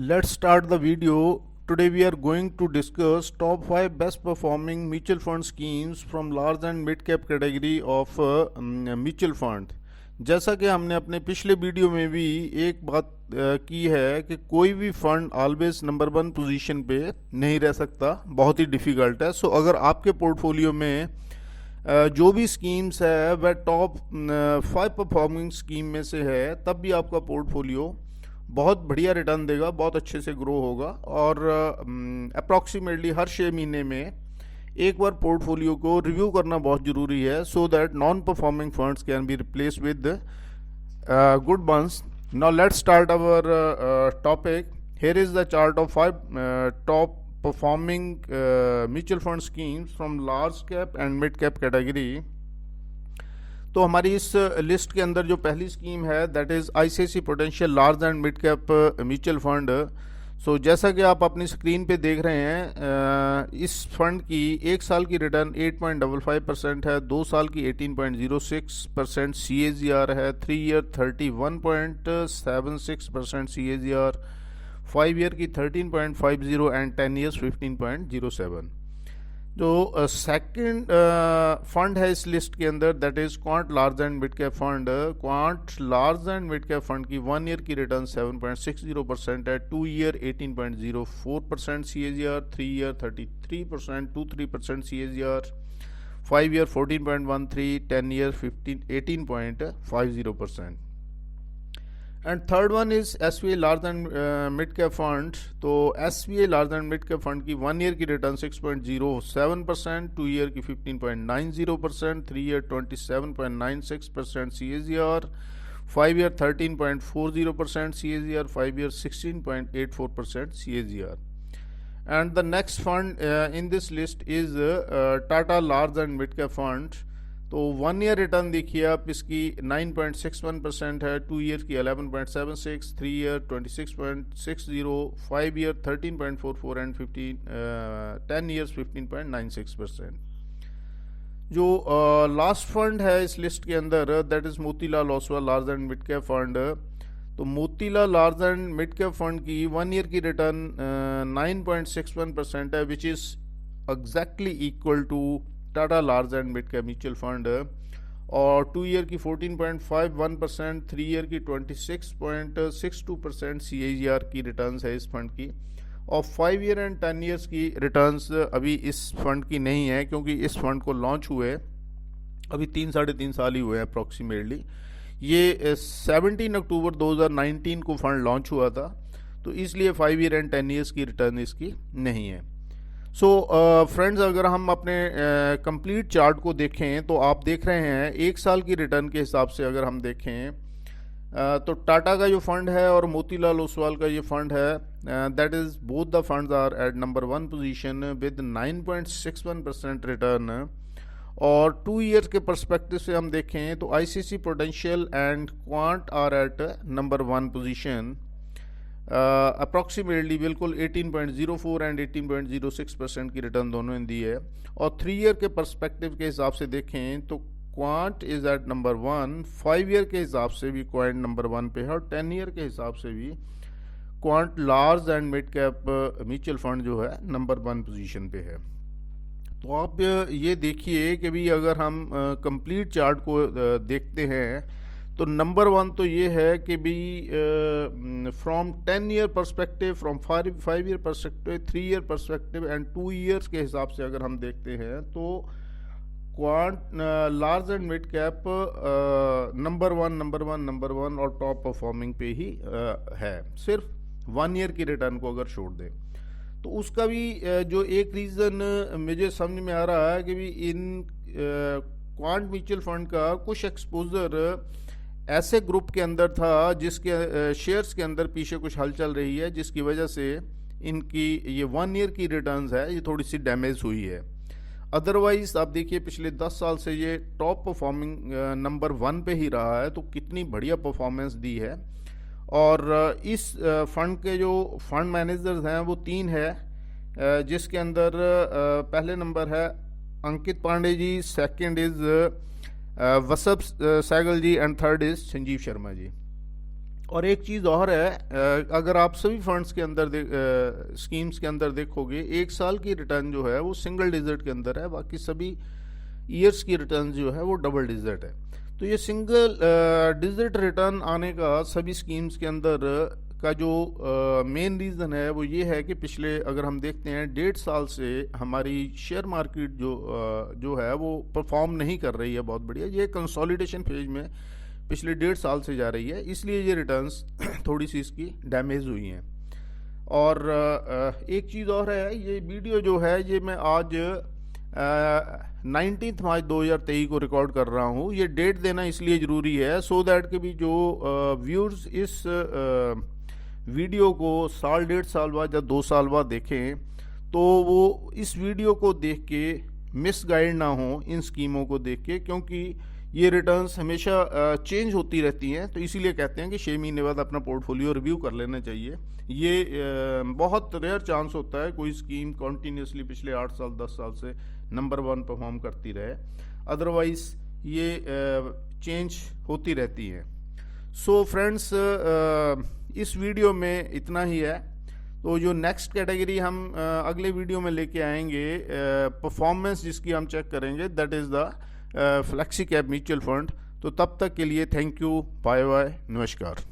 Let's start the video. Today we are going to discuss top 5 best performing mutual fund schemes from large and mid cap category of mutual fund. जैसा कि हमने अपने पिछले video में भी एक बात की है कि कोई भी फंड ऑलवेज नंबर 1 पोजीशन पे नहीं रह सकता, बहुत ही डिफ़िकल्ट है। सो अगर आपके पोर्टफोलियो में जो भी स्कीम्स है वह टॉप 5 परफॉर्मिंग स्कीम में से है, तब भी आपका पोर्टफोलियो बहुत बढ़िया रिटर्न देगा, बहुत अच्छे से ग्रो होगा। और अप्रॉक्सीमेटली हर 6 महीने में एक बार पोर्टफोलियो को रिव्यू करना बहुत ज़रूरी है, so that non performing funds can be replace with good ones. Now let's start our topic. Here is the chart of 5 top performing mutual fund schemes from large cap and mid cap category. तो हमारी इस list के अंदर जो पहली scheme है that is ICICI prudential large and mid cap mutual fund. So जैसा कि आप अपनी स्क्रीन पे देख रहे हैं, इस फंड की 1 साल की रिटर्न 8.55% है, 2 साल की 18.06% CAGR है, 3 ईयर 31.76% CAGR, 5 ईयर की 13.50 एंड 10 ईयर्स 15.07। जो सेकंड फंड है इस लिस्ट के अंदर that is quant large and mid cap fund. Quant large and mid cap fund की 1 ईयर की रिटर्न 7.60% है, 2 year 18.04% CAGR, 3 year 33% CAGR, 5 year 14.13, 10 year 18.50%। And third one is SBI large and mid cap fund. तो SBI large and mid cap fund की 1 year की return 6.07%, 2 year की 15.90%, 3 year 27.96% CAGR, 5 year 13.40% CAGR, 5 year 16.84% CAGR। And the next fund in this list is Tata large and mid cap fund. तो 1 year return देखिए आप, इसकी 9.61% है, 2 year की 11.76, 3 year 26.60, 5 year 13.44 and 10 years 15.96%। जो लास्ट फंड है इस लिस्ट के अंदर that is Motilal Oswal large and mid cap fund. तो Motilal large and mid cap fund की 1 ईयर की रिटर्न 9.61% है, which is exactly equal to Tata large and mid cap mutual fund. और 2 ईयर की 14.51%, 3 ईयर की 26.62% CAGR की रिटर्न्स है इस फंड की। और 5 ईयर एंड 10 ईयर्स की रिटर्न्स अभी इस फंड की नहीं है, क्योंकि इस फंड को लॉन्च हुए अभी 3-3.5 साल ही हुए हैं अप्रॉक्सीमेटली। ये 17 अक्टूबर 2019 को फंड लॉन्च हुआ था, तो इसलिए 5 ईयर एंड 10 ईयर्स की रिटर्न इसकी नहीं है। सो फ्रेंड्स, अगर हम अपने कंप्लीट चार्ट को देखें तो आप देख रहे हैं 1 साल की रिटर्न के हिसाब से अगर हम देखें तो टाटा का जो फंड है और मोतीलाल ओसवाल का ये फंड है that is both the funds are at number 1 position with 9.61% return. और 2 ईयर्स के परस्पेक्टिव से हम देखें तो ICICI Prudential and Quant are at number 1 position approximately बिल्कुल 18.04 एंड 18.06% की रिटर्न दोनों ने दी है। और 3 ईयर के पर्सपेक्टिव के हिसाब से देखें तो Quant is at number 1, 5 year के हिसाब से भी क्वांट नंबर 1 पे है, और 10 ईयर के हिसाब से भी quant large and mid cap mutual fund जो है नंबर 1 पोजीशन पे है। तो आप ये देखिए कि भी अगर हम कंप्लीट चार्ट को देखते हैं तो नंबर 1 तो ये है कि भी from 10 year perspective, from 5 year perspective, 3 year perspective and 2 years के हिसाब से अगर हम देखते हैं तो quant large and mid cap number one और टॉप परफॉर्मिंग पे ही है, सिर्फ 1 ईयर की रिटर्न को अगर छोड़ दें। तो उसका भी जो एक रीज़न मुझे समझ में आ रहा है कि भी इन क्वांट म्यूचुअल फंड का कुछ एक्सपोजर ऐसे ग्रुप के अंदर था जिसके शेयर्स के अंदर पीछे कुछ हलचल रही है, जिसकी वजह से इनकी ये 1 ईयर की रिटर्न्स है ये थोड़ी सी डैमेज हुई है। अदरवाइज आप देखिए पिछले 10 साल से ये टॉप परफॉर्मिंग नंबर 1 पे ही रहा है, तो कितनी बढ़िया परफॉर्मेंस दी है। और इस फंड के जो फंड मैनेजर्स हैं वो 3 है, जिसके अंदर पहले नंबर है Ankit Pandey ji, second is Vasap Sehgal ji and third is Sanjeev Sharma ji. और एक चीज़ और है, अगर आप सभी फंड्स के अंदर स्कीम्स के अंदर देखोगे, एक साल की रिटर्न जो है वो सिंगल डिजिट के अंदर है, बाकी सभी ईयर्स की रिटर्न जो है वो डबल डिजिट है। तो ये सिंगल डिजिट रिटर्न आने का सभी स्कीम्स के अंदर का जो मेन रीज़न है वो ये है कि पिछले अगर हम देखते हैं 1.5 साल से हमारी शेयर मार्केट जो है वो परफॉर्म नहीं कर रही है बहुत बढ़िया। ये कंसोलिडेशन फेज में पिछले 1.5 साल से जा रही है, इसलिए ये रिटर्न्स थोड़ी सी इसकी डैमेज हुई हैं। और एक चीज़ और है, ये वीडियो जो है ये मैं आज 19 मार्च 2023 को रिकॉर्ड कर रहा हूँ। ये डेट देना इसलिए ज़रूरी है सो दैट कि भी जो व्यूअर्स इस वीडियो को साल 1.5 साल बाद या 2 साल बाद देखें तो वो इस वीडियो को देख के मिसगाइड ना हो इन स्कीमों को देख के, क्योंकि ये रिटर्न्स हमेशा चेंज होती रहती हैं। तो इसीलिए कहते हैं कि 6 महीने बाद अपना पोर्टफोलियो रिव्यू कर लेना चाहिए। ये बहुत रेयर चांस होता है कोई स्कीम कॉन्टीन्यूसली पिछले 8 साल 10 साल से नंबर 1 परफॉर्म करती रहे, अदरवाइज ये चेंज होती रहती है। सो फ्रेंड्स, इस वीडियो में इतना ही है। तो जो नेक्स्ट कैटेगरी हम अगले वीडियो में लेके आएंगे, परफॉर्मेंस जिसकी हम चेक करेंगे, that is the flexi cap mutual fund. तो तब तक के लिए थैंक यू, बाय बाय, नमस्कार।